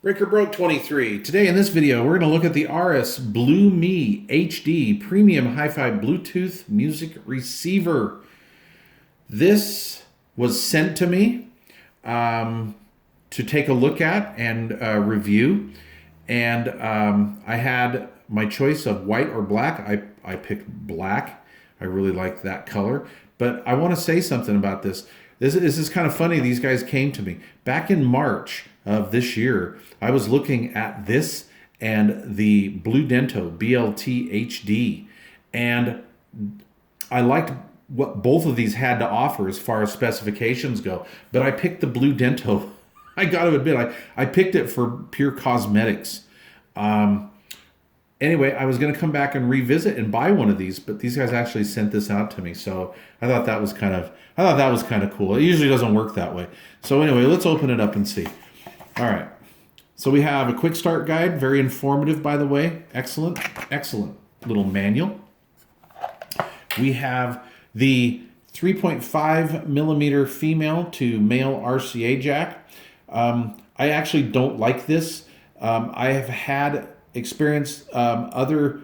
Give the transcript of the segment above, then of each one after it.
Breaker Broke 23. Today in this video, we're going to look at the Auris BluMe HD Premium Hi-Fi Bluetooth Music Receiver. This was sent to me to take a look at and review. And I had my choice of white or black. I picked black. I really like that color. But I want to say something about this. This is kind of funny. These guys came to me back in March of this year. I was looking at this and the Blue Dento BLT-HD, and I liked what both of these had to offer as far as specifications go, but I picked the Blue Dento. I got to admit, I picked it for pure cosmetics. Anyway, I was going to come back and revisit and buy one of these, but these guys actually sent this out to me, so I thought that was kind of cool. It usually doesn't work that way. So anyway, let's open it up and see. All right. So we have a quick start guide, very informative, by the way. Excellent, excellent little manual. We have the 3.5 millimeter female to male RCA jack. I actually don't like this. I have had experienced other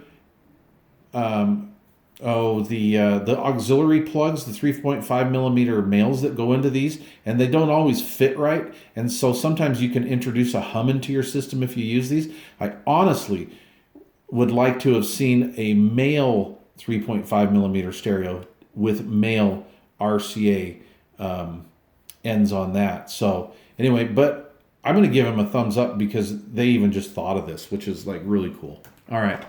the auxiliary plugs, the 3.5 millimeter males that go into these, and they don't always fit right, and so sometimes you can introduce a hum into your system if you use these. I honestly would like to have seen a male 3.5 millimeter stereo with male RCA ends on that. So anyway, but I'm going to give them a thumbs up because they even just thought of this, which is like really cool. All right.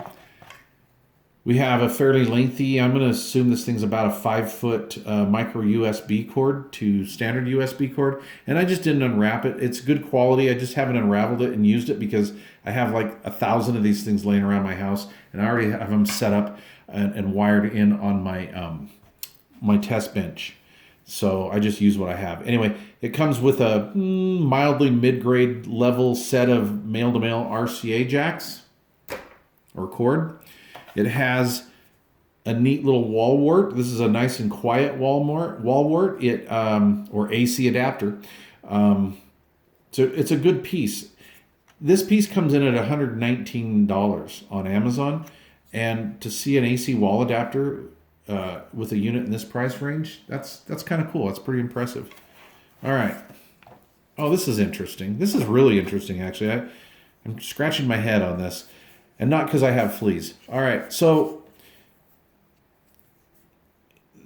We have a fairly lengthy, I'm going to assume this thing's about a 5-foot micro USB cord to standard USB cord. And I just didn't unwrap it. It's good quality. I just haven't unraveled it and used it because I have like 1,000 of these things laying around my house. And I already have them set up and wired in on my, my test bench. So I just use what I have. Anyway, it comes with a mildly mid-grade level set of male-to-male RCA jacks or cord. It has a neat little wall wart. This is a nice and quiet wall wart. It or AC adapter. So it's a good piece. This piece comes in at $119 on Amazon, and to see an AC wall adapter with a unit in this price range, that's kind of cool. That's pretty impressive. All right. Oh, this is interesting. This is really interesting, actually. I'm scratching my head on this. And not because I have fleas. All right, so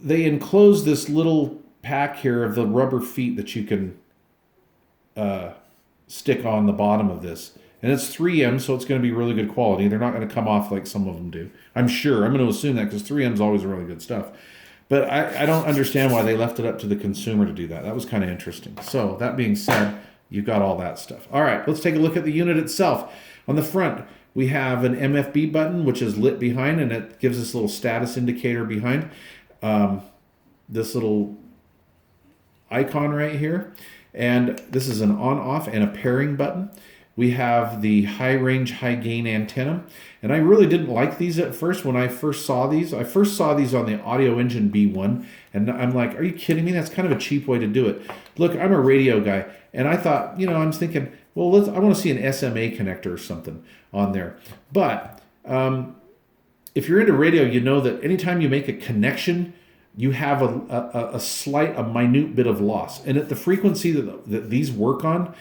they enclose this little pack here of the rubber feet that you can stick on the bottom of this. And it's 3M, so it's going to be really good quality. They're not going to come off like some of them do. I'm sure. I'm going to assume that because 3M is always really good stuff. But I don't understand why they left it up to the consumer to do that. That was kind of interesting. So that being said, you've got all that stuff. All right, let's take a look at the unit itself. On the front, we have an MFB button, which is lit behind, and it gives us a little status indicator behind. This little icon right here. And this is an on-off and a pairing button. We have the high-range, high-gain antenna. And I really didn't like these at first when I first saw these. I first saw these on the Audio Engine B1, and I'm like, are you kidding me? That's kind of a cheap way to do it. Look, I'm a radio guy, and I thought, I'm thinking, well, I want to see an SMA connector or something on there. But if you're into radio, you know that anytime you make a connection, you have a minute bit of loss. And at the frequency that these work on,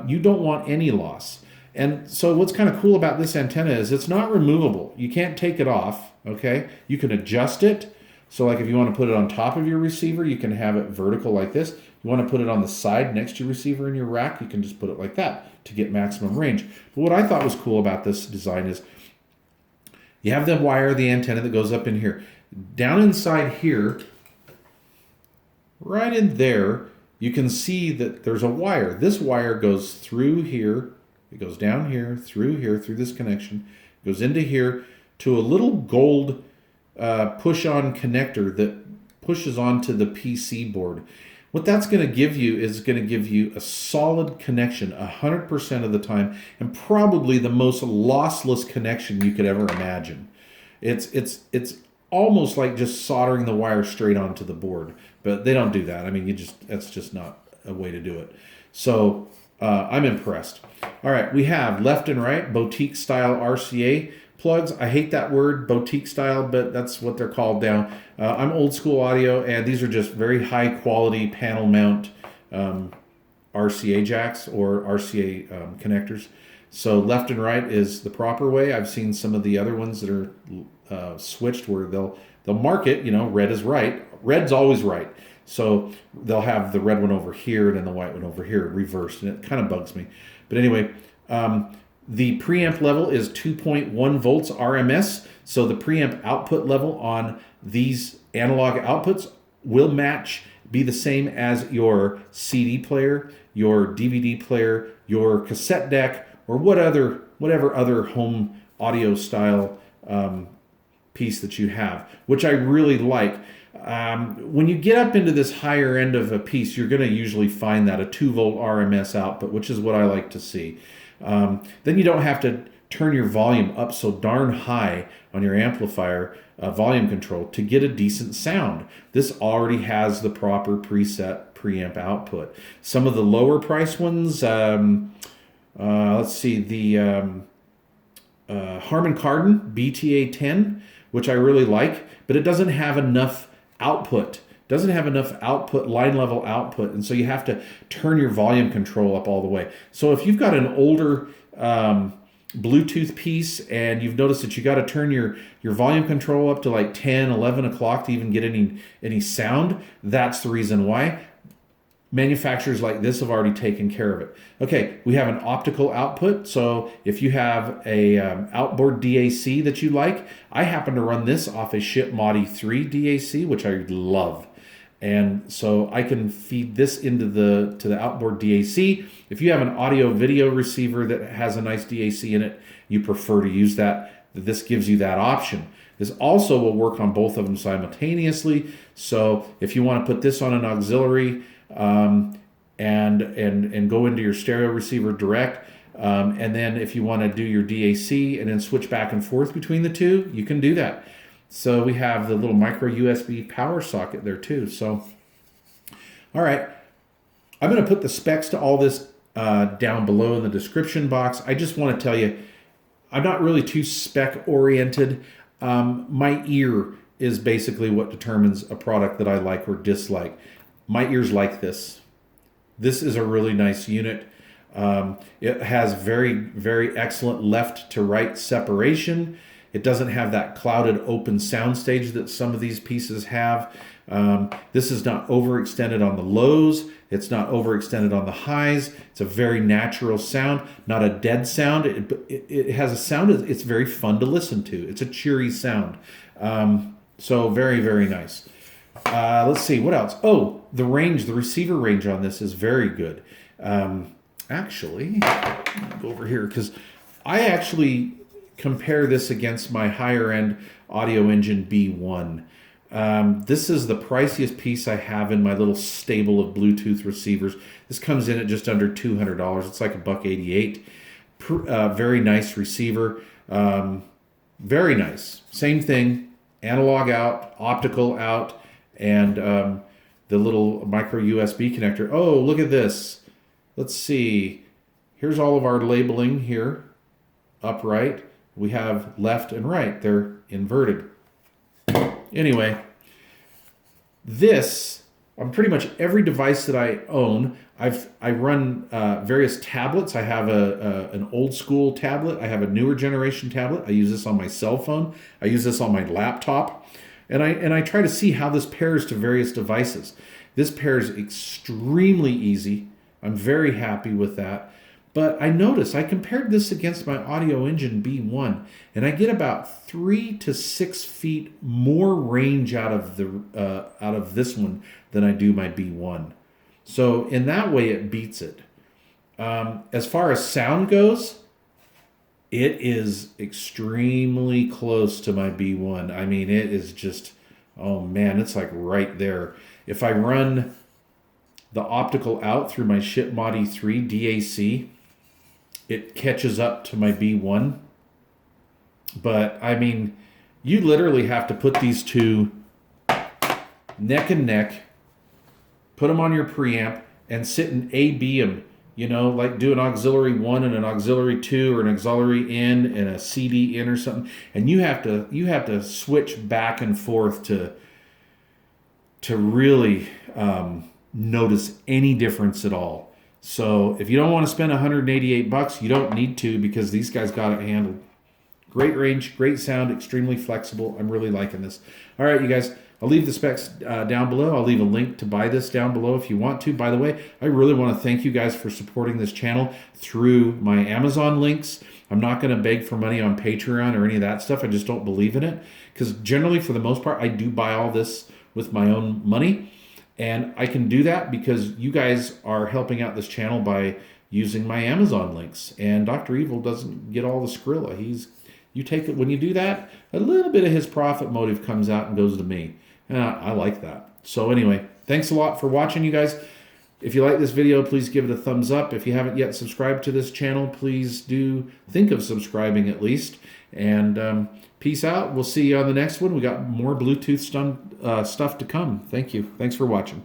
you don't want any loss. And so what's kind of cool about this antenna is it's not removable. You can't take it off, okay? You can adjust it. So like if you want to put it on top of your receiver, you can have it vertical like this. You want to put it on the side next to your receiver in your rack, you can just put it like that to get maximum range. But what I thought was cool about this design is you have the wire, the antenna that goes up in here. Down inside here, right in there, you can see that there's a wire. This wire goes through here. It goes down here, through this connection, goes into here to a little gold push-on connector that pushes onto the PC board. What that's going to give you is going to give you a solid connection 100% of the time, and probably the most lossless connection you could ever imagine. It's almost like just soldering the wire straight onto the board, but they don't do that. I mean, that's just not a way to do it. So I'm impressed. All right, we have left and right boutique style RCA plugs. I hate that word, boutique style, but that's what they're called now. I'm old school audio, and these are just very high quality panel mount RCA jacks or RCA connectors. So left and right is the proper way. I've seen some of the other ones that are switched where they'll mark it, red is right. Red's always right. So they'll have the red one over here and then the white one over here reversed, and it kind of bugs me. But anyway, the preamp level is 2.1 volts RMS. So the preamp output level on these analog outputs will be the same as your CD player, your DVD player, your cassette deck, or whatever other home audio style piece that you have, which I really like. When you get up into this higher end of a piece, you're going to usually find that a 2-volt RMS output, which is what I like to see. Then you don't have to turn your volume up so darn high on your amplifier volume control to get a decent sound. This already has the proper preset preamp output. Some of the lower price ones, let's see, the Harman Kardon BTA10, which I really like, but it doesn't have enough output. Doesn't have enough output, line level output, and so you have to turn your volume control up all the way. So if you've got an older Bluetooth piece and you've noticed that you got to turn your volume control up to like 10, 11 o'clock to even get any sound, that's the reason why. Manufacturers like this have already taken care of it. Okay, we have an optical output. So if you have a outboard DAC that you like, I happen to run this off a ShipModi 3 DAC, which I love. And so I can feed this into the outboard DAC. If you have an audio video receiver that has a nice DAC in it, you prefer to use that, this gives you that option. This also will work on both of them simultaneously. So if you want to put this on an auxiliary, and go into your stereo receiver direct. And then if you want to do your DAC and then switch back and forth between the two, you can do that. So we have the little micro USB power socket there too. So, all right, I'm going to put the specs to all this down below in the description box. I just want to tell you, I'm not really too spec oriented. My ear is basically what determines a product that I like or dislike. My ears like this. This is a really nice unit. It has very, very excellent left to right separation. It doesn't have that clouded open soundstage that some of these pieces have. This is not overextended on the lows. It's not overextended on the highs. It's a very natural sound, not a dead sound. It has a sound, it's very fun to listen to. It's a cheery sound. So very, very nice. Let's see, what else? Oh, the receiver range on this is very good. Actually, go over here because I actually compare this against my higher end Audio Engine B1. This is the priciest piece I have in my little stable of Bluetooth receivers. This comes in at just under $200. It's like $188. Very nice receiver. Very nice. Same thing, analog out, optical out, and the little micro USB connector. Oh, look at this. Let's see. Here's all of our labeling here. Upright. We have left and right. They're inverted. Anyway, this, on pretty much every device that I own, I run various tablets. I have an old school tablet. I have a newer generation tablet. I use this on my cell phone. I use this on my laptop. And I try to see how this pairs to various devices. This pairs extremely easy. I'm very happy with that. But I noticed, I compared this against my Audio Engine B1, and I get about 3 to 6 feet more range out of this one than I do my B1. So in that way, it beats it. As far as sound goes, it is extremely close to my B1. I mean, it is just, oh man, it's like right there. If I run the optical out through my ShipModi 3 DAC, it catches up to my B1. But I mean, you literally have to put these two neck and neck, put them on your preamp, and sit and A-B them you know, like do an auxiliary 1 and an auxiliary 2 or an auxiliary in and a CD in or something, and you have to switch back and forth to really notice any difference at all. So if you don't want to spend $188, you don't need to, because these guys got it handled. Great range, great sound, extremely flexible. I'm really liking this. All right, you guys, I'll leave the specs down below. I'll leave a link to buy this down below if you want to. By the way, I really want to thank you guys for supporting this channel through my Amazon links. I'm not going to beg for money on Patreon or any of that stuff. I just don't believe in it, because generally, for the most part, I do buy all this with my own money. And I can do that because you guys are helping out this channel by using my Amazon links. And Dr. Evil doesn't get all the Skrilla. You take it, when you do that, a little bit of his profit motive comes out and goes to me. And I like that. So anyway, thanks a lot for watching, you guys. If you like this video, please give it a thumbs up. If you haven't yet subscribed to this channel, please do think of subscribing at least. And peace out. We'll see you on the next one. We got more Bluetooth stuff to come. Thank you. Thanks for watching.